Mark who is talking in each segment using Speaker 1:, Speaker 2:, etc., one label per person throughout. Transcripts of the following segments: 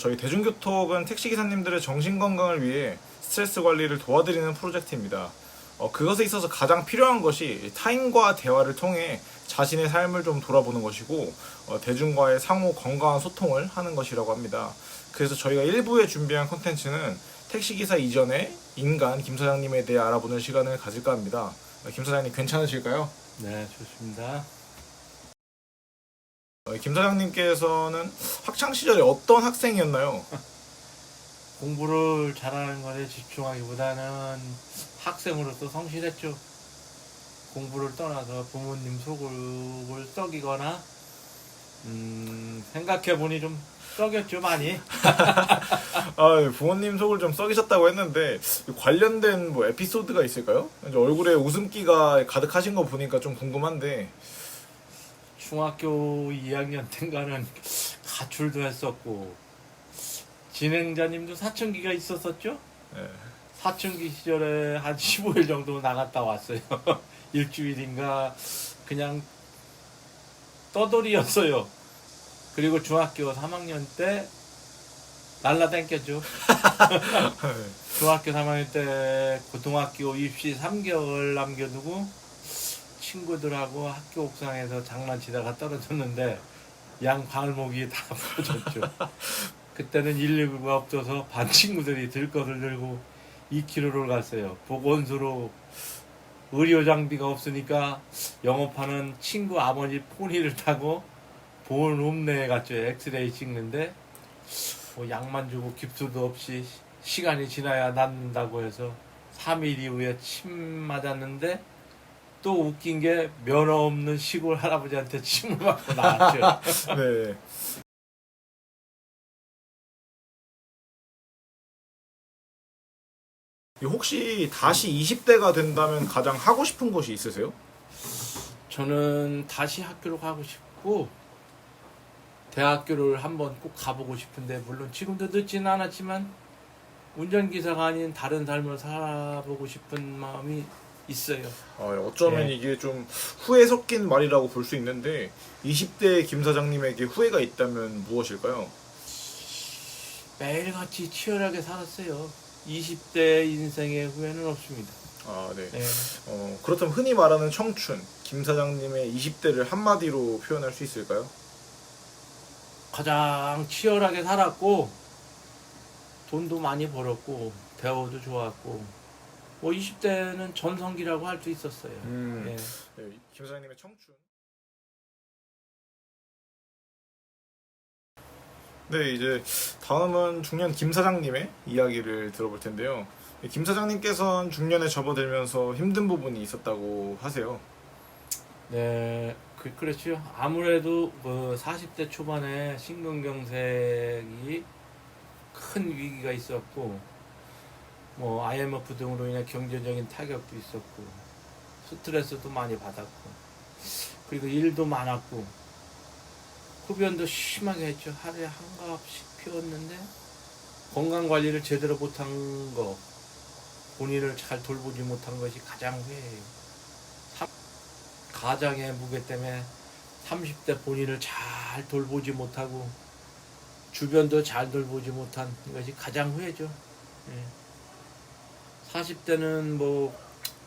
Speaker 1: 저희 대중교통은 택시기사님들의 정신건강을 위해 스트레스 관리를 도와드리는 프로젝트입니다. 그것에 있어서 가장 필요한 것이 타인과 대화를 통해 자신의 삶을 좀 돌아보는 것이고 대중과의 상호 건강한 소통을 하는 것이라고 합니다. 그래서 저희가 1부에 준비한 콘텐츠는 택시기사 이전의 인간 김 사장님에 대해 알아보는 시간을 가질까 합니다. 김 사장님 괜찮으실까요?
Speaker 2: 네, 좋습니다.
Speaker 1: 김 사장님께서는 학창시절에 어떤 학생이었나요?
Speaker 2: 공부를 잘하는 것에 집중하기보다는 학생으로서 성실했죠. 공부를 떠나서 부모님 속을 썩이거나 생각해보니 좀 썩였죠, 많이.
Speaker 1: 부모님 속을 좀 썩이셨다고 했는데 관련된 뭐 에피소드가 있을까요? 이제 얼굴에 웃음기가 가득하신 거 보니까 좀 궁금한데.
Speaker 2: 중학교 2학년 때인가는 가출도 했었고 진행자님도 사춘기가 있었었죠?
Speaker 1: 네.
Speaker 2: 사춘기 시절에 한 15일 정도 나갔다 왔어요. 일주일인가 그냥 떠돌이였어요. 그리고 중학교 3학년 때 날라다녔죠. 중학교 3학년 때 고등학교 입시 3개월 남겨두고 친구들하고 학교 옥상에서 장난치다가 떨어졌는데 양 발목이 다 부러졌죠. 그때는 119가 없어서 반 친구들이 들것을 들고 2km를 갔어요. 보건소로 의료 장비가 없으니까 영업하는 친구 아버지 포니를 타고 보건 읍내에 갔죠. 엑스레이 찍는데 뭐 약만 주고 깁스도 없이 시간이 지나야 낫는다고 해서 3일 이후에 침 맞았는데 또 웃긴 게 면허 없는 시골 할아버지한테 침을 맞고 나왔죠.
Speaker 1: 네. 혹시 다시 20대가 된다면 가장 하고 싶은 것이 있으세요?
Speaker 2: 저는 다시 학교로 가고 싶고 대학교를 한번 꼭 가보고 싶은데 물론 지금도 늦지는 않았지만 운전기사가 아닌 다른 삶을 살아보고 싶은 마음이 있어요.
Speaker 1: 어쩌면
Speaker 2: 네.
Speaker 1: 이게 좀 후회 섞인 말이라고 볼 수 있는데 20대 김 사장님에게 후회가 있다면 무엇일까요?
Speaker 2: 매일같이 치열하게 살았어요. 20대 인생의 후회는 없습니다.
Speaker 1: 네.
Speaker 2: 네.
Speaker 1: 그렇다면 흔히 말하는 청춘, 김 사장님의 20대를 한마디로 표현할 수 있을까요?
Speaker 2: 가장 치열하게 살았고 돈도 많이 벌었고 대우도 좋았고 뭐 20대는 전성기라고 할 수 있었어요. 예.
Speaker 1: 네, 김 사장님의 청춘. 네, 이제 다음은 중년 김 사장님의 이야기를 들어볼 텐데요. 김 사장님께서는 중년에 접어들면서 힘든 부분이 있었다고 하세요.
Speaker 2: 네, 그렇죠. 아무래도 40대 초반에 심근경색이 큰 위기가 있었고 뭐 IMF 등으로 인해 경제적인 타격도 있었고 스트레스도 많이 받았고 그리고 일도 많았고 흡연도 심하게 했죠. 하루에 한 갑씩 피웠는데 건강 관리를 제대로 못한 거 본인을 잘 돌보지 못한 것이 가장 후회해요. 가장의 무게 때문에 30대 본인을 잘 돌보지 못하고 주변도 잘 돌보지 못한 것이 가장 후회죠. 예. 40대는 뭐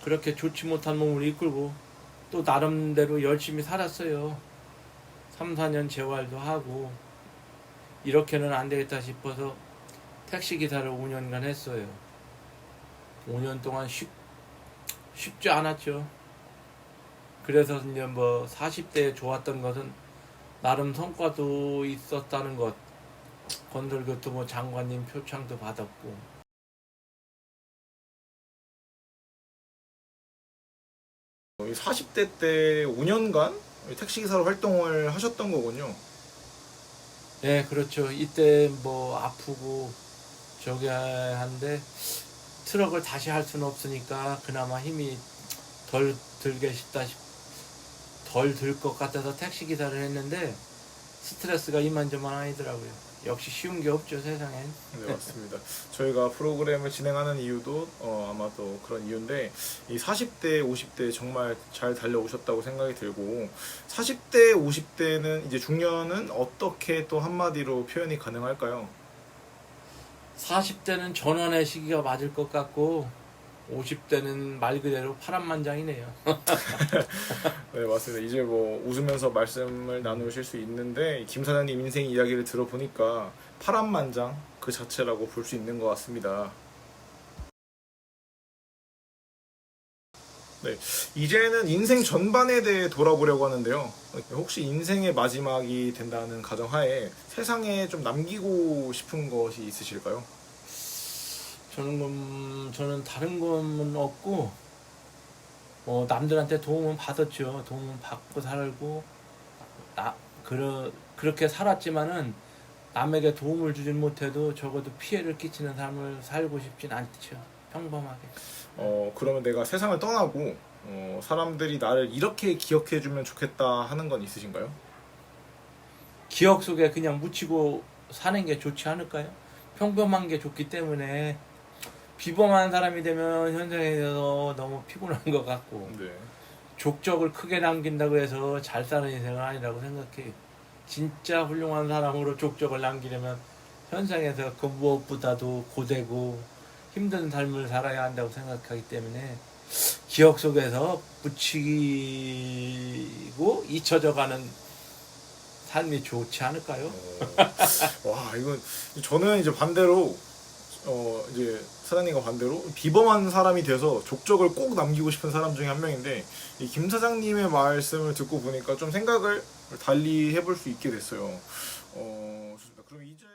Speaker 2: 그렇게 좋지 못한 몸을 이끌고 또 나름대로 열심히 살았어요. 3, 4년 재활도 하고 이렇게는 안 되겠다 싶어서 택시기사를 5년간 했어요. 5년 동안 쉽지 않았죠. 그래서 이제 뭐 40대에 좋았던 것은 나름 성과도 있었다는 것. 건설교통부 장관님 표창도 받았고
Speaker 1: 40대 때 5년간 택시기사로 활동을 하셨던 거군요.
Speaker 2: 네, 그렇죠. 이때 뭐 아프고 저기 한데 트럭을 다시 할 수는 없으니까 그나마 힘이 덜 들게 덜 들 것 같아서 택시기사를 했는데 스트레스가 이만저만 아니더라고요. 역시 쉬운 게 없죠, 세상엔.
Speaker 1: 네, 맞습니다. 저희가 프로그램을 진행하는 이유도 아마 또 그런 이유인데 이 40대, 50대 정말 잘 달려오셨다고 생각이 들고 40대, 50대는 이제 중년은 어떻게 또 한마디로 표현이 가능할까요?
Speaker 2: 40대는 전환의 시기가 맞을 것 같고 50대는 말 그대로 파란만장이네요.
Speaker 1: 네, 맞습니다. 이제 뭐 웃으면서 말씀을 나누실 수 있는데 김 사장님 인생 이야기를 들어보니까 파란만장 그 자체라고 볼 수 있는 것 같습니다. 네, 이제는 인생 전반에 대해 돌아보려고 하는데요. 혹시 인생의 마지막이 된다는 가정하에 세상에 좀 남기고 싶은 것이 있으실까요?
Speaker 2: 저는 다른 건 없고 남들한테 도움은 받았죠. 도움은 받고 살고 나 그렇게 살았지만은 남에게 도움을 주진 못해도 적어도 피해를 끼치는 삶을 살고 싶진 않죠. 평범하게.
Speaker 1: 그러면 내가 세상을 떠나고 사람들이 나를 이렇게 기억해주면 좋겠다 하는 건 있으신가요?
Speaker 2: 기억 속에 그냥 묻히고 사는 게 좋지 않을까요? 평범한 게 좋기 때문에 비범한 사람이 되면 현생에서 너무 피곤한 것 같고
Speaker 1: 네.
Speaker 2: 족적을 크게 남긴다고 해서 잘 사는 인생은 아니라고 생각해요. 진짜 훌륭한 사람으로 족적을 남기려면 현생에서 그 무엇보다도 고되고 힘든 삶을 살아야 한다고 생각하기 때문에 기억 속에서 묻히고 잊혀져가는 삶이 좋지 않을까요?
Speaker 1: 와, 이건 저는 이제 반대로 이제 사장님과 반대로 비범한 사람이 돼서 족적을 꼭 남기고 싶은 사람 중에 한 명인데 이 김 사장님의 말씀을 듣고 보니까 좀 생각을 달리 해볼 수 있게 됐어요. 좋습니다. 그럼 이제